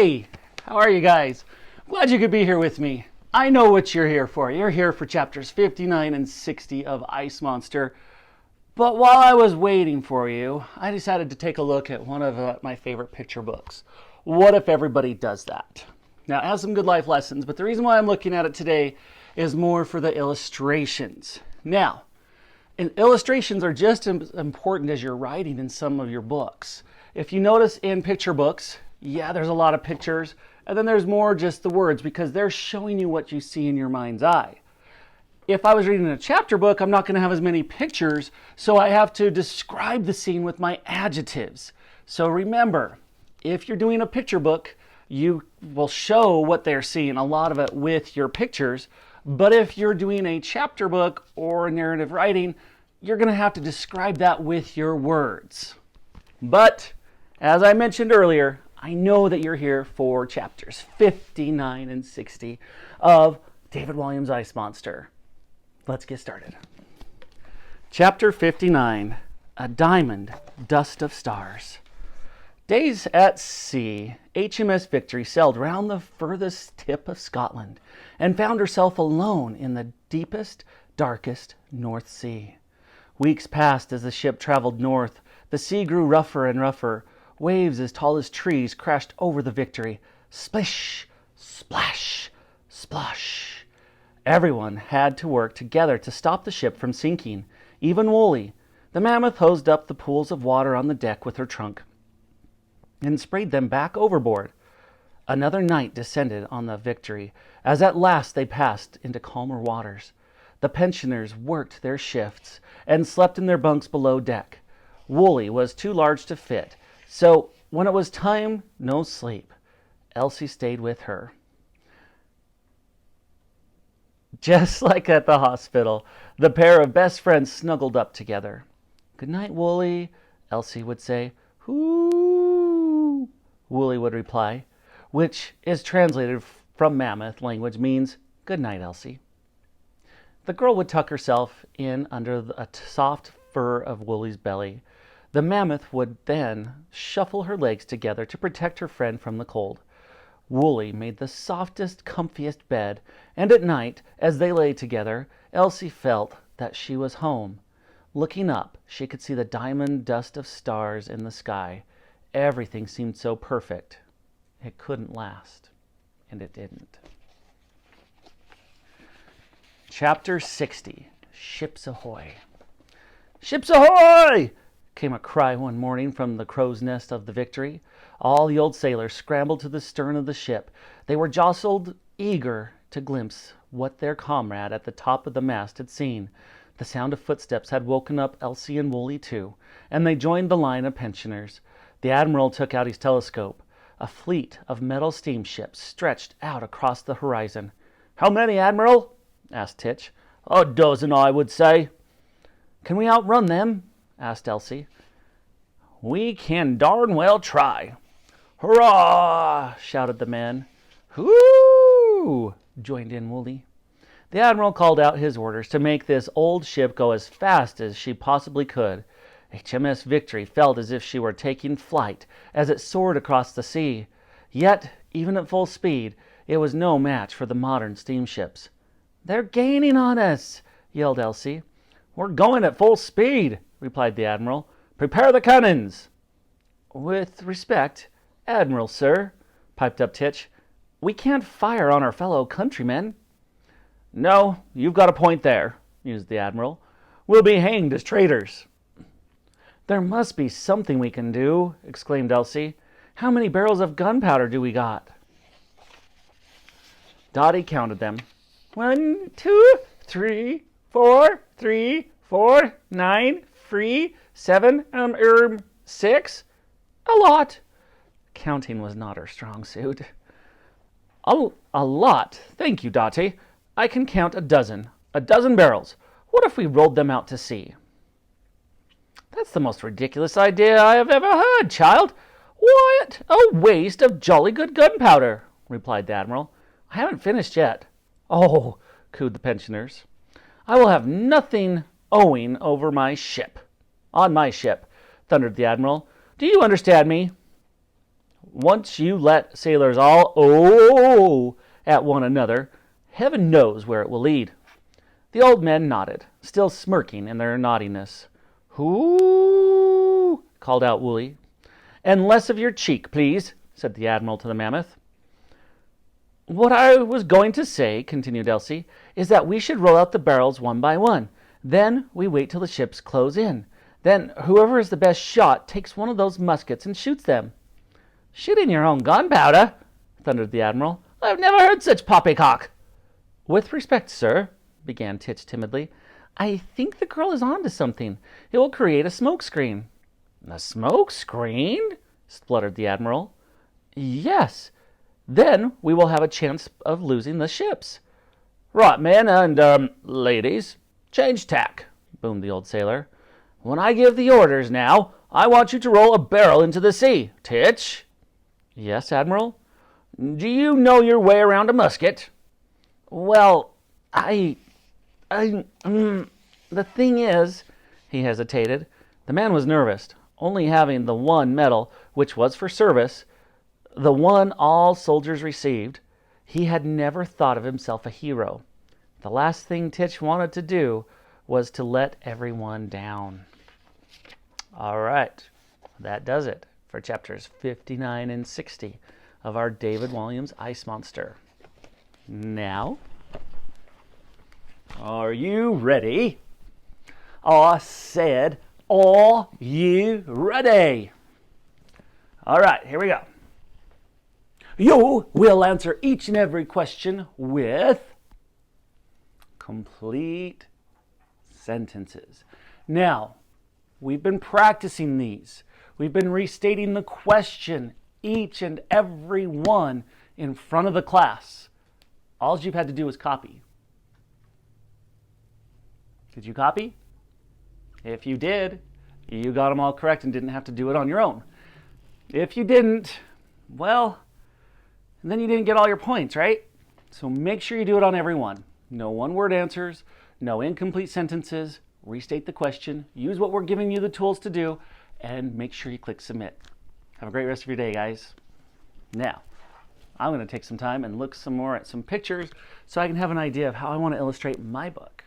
Hey, how are you guys? Glad you could be here with me. I know what you're here for. You're here for chapters 59 and 60 of Ice Monster. But while I was waiting for you, I decided to take a look at one of my favorite picture books. What if everybody does that? Now, it has some good life lessons, but the reason why I'm looking at it today is more for the illustrations. Now, illustrations are just as important as your writing in some of your books. If you notice in picture books, there's a lot of pictures, and then there's more just the words because they're showing you what you see in your mind's eye. If I was reading a chapter book, I'm not going to have as many pictures, so I have to describe the scene with my adjectives. So remember, if you're doing a picture book, you will show what they're seeing, a lot of it with your pictures. But if you're doing a chapter book or narrative writing, you're going to have to describe that with your words. But as I mentioned earlier, I know that you're here for chapters 59 and 60 of David Walliams' Ice Monster. Let's get started. Chapter 59, A Diamond Dust of Stars. Days at sea, HMS Victory sailed round the furthest tip of Scotland and found herself alone in the deepest, darkest North Sea. Weeks passed as the ship traveled north. The sea grew rougher and rougher. Waves as tall as trees crashed over the Victory. Splish, splash, splosh. Everyone had to work together to stop the ship from sinking. Even Woolly, the mammoth, hosed up the pools of water on the deck with her trunk and sprayed them back overboard. Another night descended on the Victory, as at last they passed into calmer waters. The pensioners worked their shifts and slept in their bunks below deck. Woolly was too large to fit, so when it was time, no sleep, Elsie stayed with her. Just like at the hospital, the pair of best friends snuggled up together. "Good night, Woolly," Elsie would say. "Hoo," Woolly would reply, which is translated from Mammoth language means, "Good night, Elsie." The girl would tuck herself in under a soft fur of Woolly's belly. The mammoth would then shuffle her legs together to protect her friend from the cold. Woolly made the softest, comfiest bed, and at night, as they lay together, Elsie felt that she was home. Looking up, she could see the diamond dust of stars in the sky. Everything seemed so perfect. It couldn't last, and it didn't. Chapter 60, Ships Ahoy. "Ships ahoy!" came a cry one morning from the crow's nest of the Victory. All the old sailors scrambled to the stern of the ship. They were jostled, eager to glimpse what their comrade at the top of the mast had seen. The sound of footsteps had woken up Elsie and Woolly too, and they joined the line of pensioners. The admiral took out his telescope. A fleet of metal steamships stretched out across the horizon. "How many, Admiral?" asked Titch. "A dozen, I would say." "Can we outrun them?" asked Elsie. "We can darn well try." "Hurrah!" shouted the men. "Hoo!" joined in Woolly. The admiral called out his orders to make this old ship go as fast as she possibly could. HMS Victory felt as if she were taking flight as it soared across the sea. Yet, even at full speed, it was no match for the modern steamships. "They're gaining on us!" yelled Elsie. "We're going at full speed," replied the admiral. "Prepare the cannons." "With respect, Admiral, sir," piped up Titch, "we can't fire on our fellow countrymen." "No, you've got a point there," mused the admiral. "We'll be hanged as traitors." "There must be something we can do," exclaimed Elsie. "How many barrels of gunpowder do we got?" Dottie counted them. 1, 2, 3, 4, 3, 4, 9, 3, 7, 6. A lot. Counting was not her strong suit. A lot. Thank you, Dottie. I can count a dozen barrels. What if we rolled them out to sea?" "That's the most ridiculous idea I have ever heard, child. What a waste of jolly good gunpowder," replied the admiral. "I haven't finished yet." "Oh," cooed the pensioners. "I will have nothing owing over my ship. On my ship," thundered the admiral. "Do you understand me?" Once you let sailors all oh at one another, heaven knows where it will lead. The old men nodded, still smirking in their naughtiness. "Hoo!" called out Wooly. "And less of your cheek, please," said the Admiral to the Mammoth. "What I was going to say," continued Elsie, "is that we should roll out the barrels one by one. Then we wait till the ships close in. Then whoever is the best shot takes one of those muskets and shoots them." "Shooting your own gunpowder!" thundered the Admiral. "I've never heard such poppycock." "With respect, sir," began Titch timidly, "I think the girl is on to something. It will create a smoke screen." "A smoke screen?" spluttered the Admiral. "Yes. Then we will have a chance of losing the ships." "Right, men, and, ladies, change tack," boomed the old sailor. "When I give the orders now, I want you to roll a barrel into the sea. Titch?" "Yes, Admiral?" "Do you know your way around a musket?" "Well, the thing is," he hesitated. The man was nervous, only having the one medal, which was for service, the one all soldiers received. He had never thought of himself a hero. The last thing Titch wanted to do was to let everyone down. All right, that does it for chapters 59 and 60 of our David Walliams Ice Monster. Now, are you ready? I said, are you ready? All right, here we go. You will answer each and every question with complete sentences. Now, we've been practicing these. We've been restating the question, each and every one, in front of the class. All you've had to do is copy. Did you copy? If you did, you got them all correct and didn't have to do it on your own. If you didn't, well, then you didn't get all your points, right? So make sure you do it on every one. No one-word answers, no incomplete sentences. Restate the question, use what we're giving you the tools to do, and make sure you click submit. Have a great rest of your day, guys. Now, I'm going to take some time and look some more at some pictures so I can have an idea of how I want to illustrate my book.